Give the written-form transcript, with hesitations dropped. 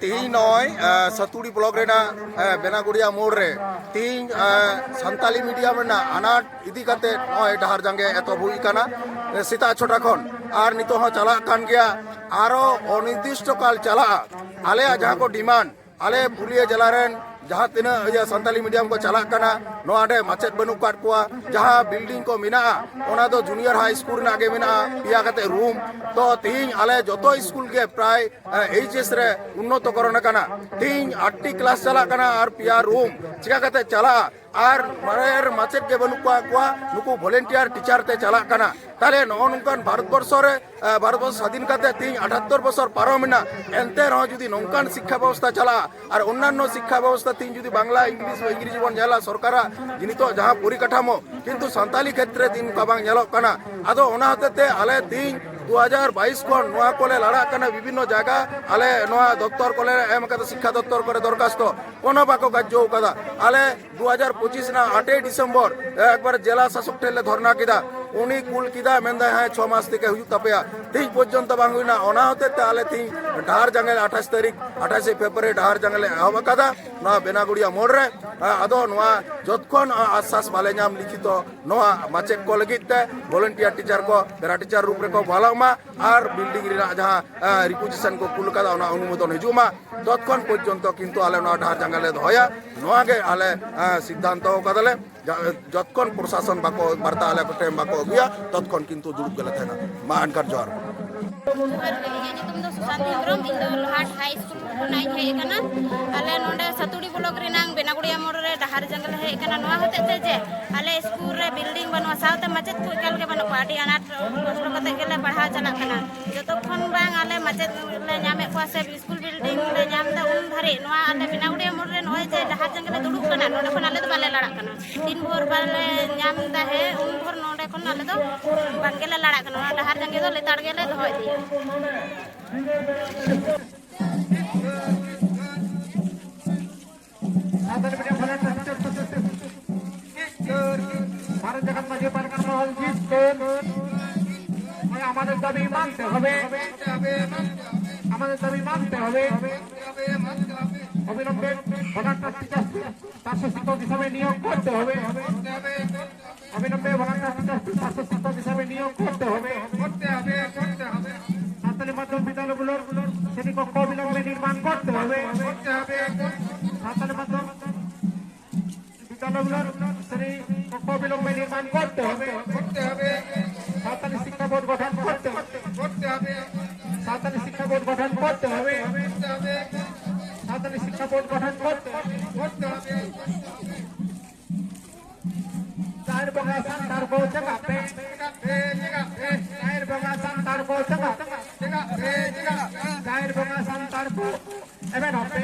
तीन नॉय सतुड़ी ब्लॉक रेना बेनागुड़िया मोड़ रे तीन संताली मीडियम रेना अनाट इदी कते नॉय डहार जंगे एतो हुई काना सीता छोटा खन आर नितो हो चला कान गया आरो अनिर्दिष्ट काल चला आले जहां को डिमांड आले पुलिया जलारेन जहाँ तीना संताली मीडियम को चला काना नोआडे माचेद बनु काट कोआ जहाँ बिल्डिंग को मिना ओना दो जूनियर हाई स्कूल ना आगे मिना पिया कते रूम तो तीन आले जोतो स्कूल के प्राय एचएस रे उन्नत करण काना तीन 8 क्लास चला काना और पिया रूम चिका कते चला और मारेर माचेद के बनु कोआ नुकु वॉलंटियर टीचर ते चला काना ताले नो नोंकान भारतवर्ष रे भारतवर्ष स्वाधीन करते तीन 78 बছর पारमिना एनते रह जुदी नोंकान शिक्षा व्यवस्था चला और अन्यान्य शिक्षा व्यवस्था तीन जुदी बांग्ला इंग्लिश बन जाला सरकार जिनी तो जहाँ परिकाठामो किंतु सान्ताली क्षेत्र तीन का बांग नेलोक काना आदो ओना हतेते आले तीन 2022 खन नोआ कोले लड़ा काना विभिन्न जायगा आले नोआ दफ्तर कोले एम कते शिक्षा दफ्तर करे दरखास्त कोनो बाको काज्य कादा आले 2025 ना 8 डिसेम्बर एक बार जिला शासक ठेले धरना किदा उनी कुल किदा मेंदा है 6 मास থেকে হুজুক তাপয়া তিন পর্যন্ত বাঙ্গুইনা ওনা হতে তালে তিন ঢার জঙ্গল 28 তারিখ 28 ফেব্রুয়ারি ঢার জঙ্গলে হবা কাদা না বেনাগুড়িয়া মোড়রে আদো নোয়া যতক্ষণ আশ্বাস বালে নাম লিখিত নোয়া মাচেক কো লাগিতে ভলান্টিয়ার টিচার को पेरा टीचर रूप रेको भालामा और बिल्डिंग रे जहाँ रिपोजिशन को कुल कादा ओना अनुमोदन हिजुमा ततक्षण पर्यंत किंतु आले नोआ ढार जंगले दहया नोआ गे आले सिद्धांत कादले जतक्षण प्रशासन बाको बार्ता आले को टाइम बाको अगुया ततक्षण किंतु दुड़ुब गले थाना मा अनकर जोर तुम तो सुशांत हेम्ब्रम इन दो लोहाट हाई स्कूल नाइ हे कना आले नोंडे सतुड़ी ब्लॉक रे नांग बेनागुड़िया मोड़ रे डहार जंगल हे कना नोआ होते ते जे आले स्कूल रे बिल्डिंग बनवा सावते मचेद को एकाल के बनो पार्टी अनाट कष्ट कते गेले पढ़ा चला कना जतो खन बांग आले मचेद ले नामे को से स्कूल बिल्डिंग ले नाम दा उन धारे नोआ आले बेनागुड़िया मोड़ रे नोय जे डहार जंगल दुड़ुब कना नोंडे खन आले तो बाले लड़ा कना दिन भोर बाले नाम दा हे उन भोर नोंडे खन आले तो बांगेले लड़ा कना डहार जंगल तो लेताड़ गेले दोय दिया भारत जगत मजे पारकर महल আমাদের দাবি মানতে হবে আমাদের দাবি মানতে হবে অবিলম্বে ভলান্টার টিচার 500 শিক্ষক হিসাবে নিয়োগ করতে হবে অবিলম্বে ভলান্টার টিচার 500 শিক্ষক হিসাবে নিয়োগ করতে হবে সাঁওতালি মাধ্যম বিদ্যালয়গুলোর শ্রেণীকক্ষ অবিলম্বে নির্মাণ করতে হবে সাঁওতালি মাধ্যম বিদ্যালয়গুলোর শ্রেণীকক্ষ অবিলম্বে নির্মাণ করতে হবে সাঁওতালি শিক্ষা বোর্ড গঠন করতে হবে সাঁওতালি শিক্ষা বোর্ড গঠন করতে হবে সাঁওতালি শিক্ষা বোর্ড গঠন করতে হবে চার বগা সান্তার কো জগাতে চার বগা সান্তার কো জগাতে চার বগা সান্তার কো এবে হবে